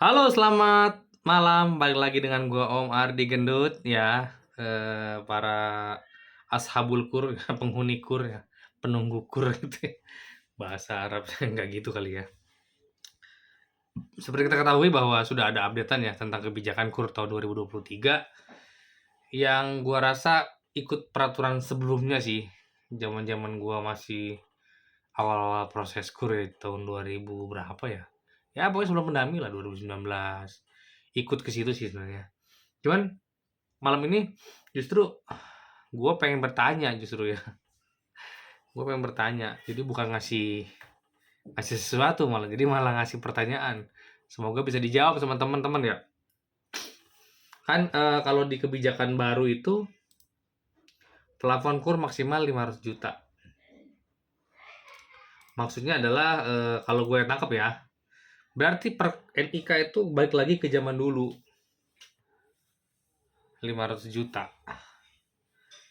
Halo, selamat malam. Balik lagi dengan gua Om Ardi Gendut ya, para ashabul kur, penghuni kur ya, penunggu kur gitu ya. Bahasa Arabnya nggak gitu kali ya. Seperti kita ketahui bahwa sudah ada updatean ya tentang kebijakan kur tahun 2023 yang gua rasa ikut peraturan sebelumnya sih. Zaman-zaman gua masih awal-awal proses kur ya, tahun 2000 berapa ya? Ya pokoknya sebelum pandemi lah 2019. Ikut ke situ sih sebenarnya. Cuman malam ini justru gue pengen bertanya justru ya. Gue pengen bertanya. Jadi bukan ngasih ngasih sesuatu malah. Jadi malah ngasih pertanyaan. Semoga bisa dijawab sama teman-teman ya. Kan kalau di kebijakan baru itu plafon kur maksimal 500 juta. Maksudnya adalah kalau gue tangkap ya. Berarti per NIK itu balik lagi ke zaman dulu. 500 juta.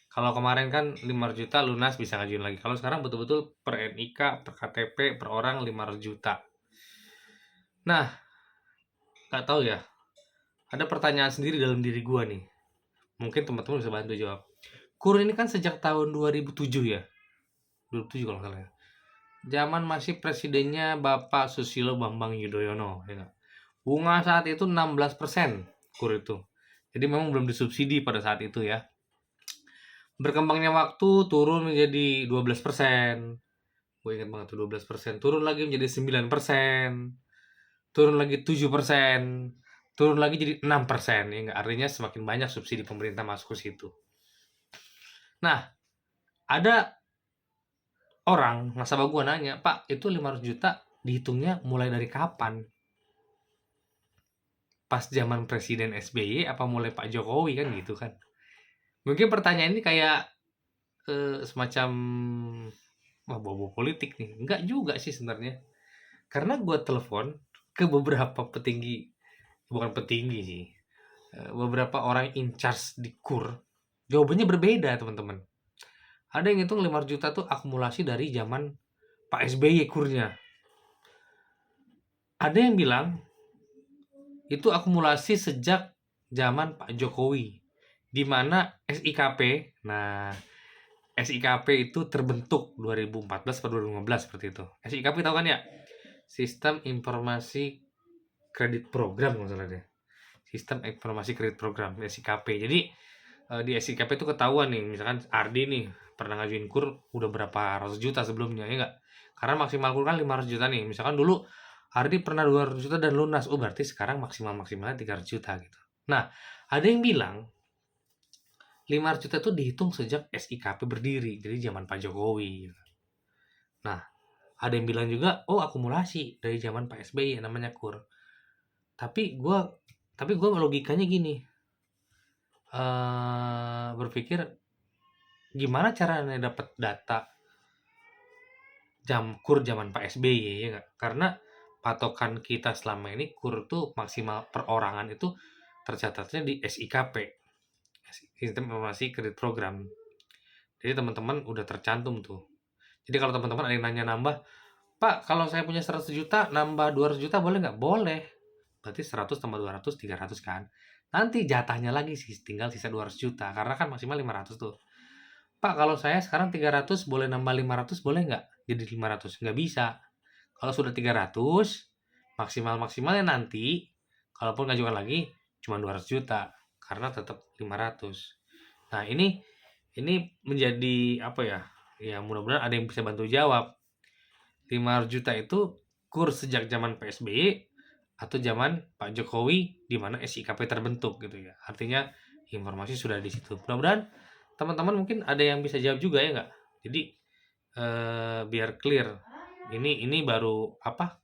Kalau kemarin kan 500 juta lunas bisa ngajuin lagi. Kalau sekarang betul-betul per NIK, per KTP, per orang 500 juta. Nah, nggak tahu ya. Ada pertanyaan sendiri dalam diri gua nih. Mungkin teman-teman bisa bantu jawab. Kur ini kan sejak tahun 2007 ya. 2007 kalau nggak salah ya. Zaman masih presidennya Bapak Susilo Bambang Yudhoyono. Ya nggak? Bunga saat itu 16% kur itu. Jadi memang belum disubsidi pada saat itu ya. Berkembangnya waktu turun menjadi 12%. Gue ingat banget tuh 12%. Turun lagi menjadi 9%. Turun lagi 7%. Turun lagi jadi 6%. Ya nggak? Artinya semakin banyak subsidi pemerintah masuk ke situ. Nah, ada orang, nasabah gue nanya, Pak, itu 500 juta dihitungnya mulai dari kapan? Pas zaman Presiden SBY apa mulai Pak Jokowi kan gitu kan? Mungkin pertanyaan ini kayak semacam wah bobo politik nih. Enggak juga sih sebenarnya. Karena gue telepon ke beberapa petinggi, bukan petinggi sih, beberapa orang in charge di KUR, jawabannya berbeda teman-teman. Ada yang ngitung 500 juta tuh akumulasi dari zaman Pak SBY kurnya. Ada yang bilang itu akumulasi sejak zaman Pak Jokowi. Di mana SIKP, nah SIKP itu terbentuk 2014 atau 2015 seperti itu. SIKP tahu kan ya? Sistem Informasi Kredit Program kalau salah deh. Sistem Informasi Kredit Program SIKP. Jadi di SIKP itu ketahuan nih, misalkan Ardi nih pernah ngajuin kur udah berapa ratus juta sebelumnya ya enggak? Karena maksimal kur kan 500 juta nih. Misalkan dulu Ardi pernah 200 juta dan lunas. Oh, berarti sekarang maksimalnya 300 juta gitu. Nah, ada yang bilang 500 juta itu dihitung sejak SIKP berdiri, jadi zaman Pak Jokowi. Nah, ada yang bilang juga, oh akumulasi dari zaman Pak SBY namanya kur. Tapi gue logikanya gini, berpikir gimana caranya dapat data kur zaman Pak SBY ya nggak? Karena patokan kita selama ini kur tuh maksimal perorangan itu tercatatnya di SIKP, Sistem Informasi Kredit Program. Jadi teman-teman udah tercantum tuh. Jadi kalau teman-teman ada yang nanya nambah, Pak, kalau saya punya 100 juta, nambah 200 juta boleh nggak? Boleh. Berarti 100 tambah 200, 300 kan. Nanti jatahnya lagi sih, tinggal sisa 200 juta. Karena kan maksimal 500 tuh. Pak, kalau saya sekarang 300, boleh nambah 500, boleh nggak? Jadi 500. Nggak bisa. Kalau sudah 300, maksimal-maksimalnya nanti, kalaupun ngajukan lagi, cuma 200 juta. Karena tetap 500. Nah, ini menjadi apa ya? Ya, mudah-mudahan ada yang bisa bantu jawab. 500 juta itu kurs sejak zaman PSBY atau zaman Pak Jokowi di mana SIKP terbentuk gitu ya. Artinya informasi sudah di situ. Mudah-mudahan teman-teman mungkin ada yang bisa jawab juga ya nggak? Jadi biar clear. Ini baru apa?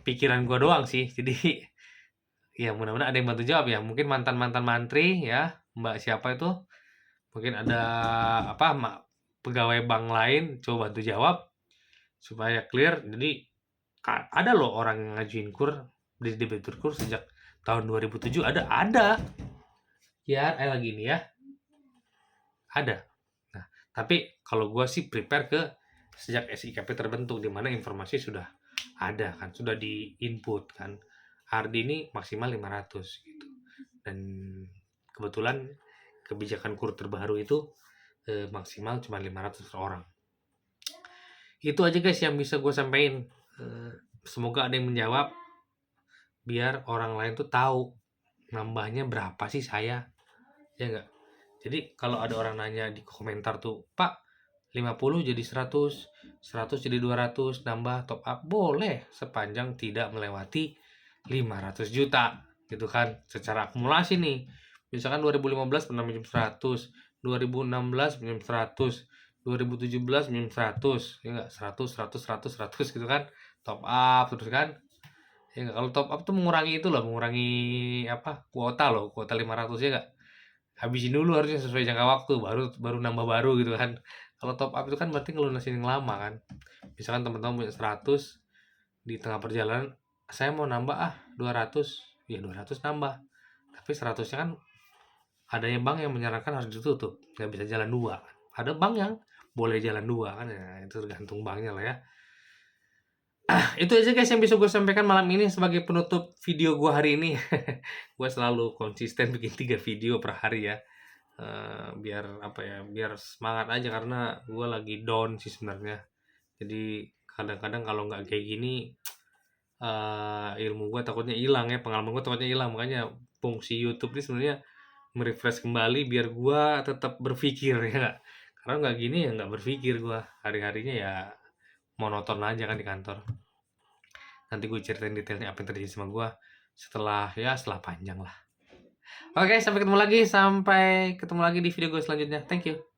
Pikiran gua doang sih. Jadi ya mudah-mudahan ada yang bantu jawab ya. Mungkin mantan-mantan mantri ya, Mbak siapa itu? Mungkin ada apa pegawai bank lain coba bantu jawab supaya clear. Jadi ada loh orang yang ngajuin kur di debitur kur sejak tahun 2007 ada ya lagi ini ya ada. Nah, tapi kalau gue sih prepare ke sejak SIKP terbentuk di mana informasi sudah ada kan, sudah di-input kan. Hardi ini maksimal 500 gitu. Dan kebetulan kebijakan KUR terbaru itu maksimal cuma 500 per orang. Itu aja guys yang bisa gue sampaikan. Semoga ada yang menjawab biar orang lain tuh tahu nambahnya berapa sih saya, ya enggak? Jadi kalau ada orang nanya di komentar tuh, Pak 50 jadi 100, 100 jadi 200, nambah top up boleh sepanjang tidak melewati 500 juta gitu kan, secara akumulasi nih. Misalkan 2015 pernah minjem 100, 2016 minjem 100, 2017 minjem 100, ya enggak? 100, 100, 100, 100 gitu kan, top up terus kan. Ya enggak? Kalau top up tuh mengurangi itu loh, mengurangi apa? Kuota 500 ya enggak? Habisin dulu harusnya sesuai jangka waktu, baru baru nambah baru gitu kan. Kalau top up itu kan berarti ngelunasin yang lama kan. Misalkan teman-teman punya 100, di tengah perjalanan saya mau nambah 200, ya 200 nambah. Tapi 100-nya kan ada yang bank yang menyarankan harus ditutup, nggak bisa jalan dua. Ada bank yang boleh jalan dua kan, ya itu tergantung banknya lah ya. Itu aja guys yang bisa gue sampaikan malam ini sebagai penutup video gue hari ini. Gue selalu konsisten bikin 3 video per hari ya. Biar apa ya, biar semangat aja karena gue lagi down sih sebenarnya. Jadi kadang-kadang kalau nggak kayak gini, ilmu gue takutnya hilang ya, pengalaman gue takutnya hilang. Makanya fungsi YouTube ini sebenarnya merefresh kembali biar gue tetap berpikir ya nggak. Karena nggak gini ya nggak berpikir gue, hari-harinya ya monoton aja kan di kantor. Nanti gue ceritain detailnya apa yang terjadi sama gue setelah panjang lah. Oke, sampai ketemu lagi di video gue selanjutnya. Thank you.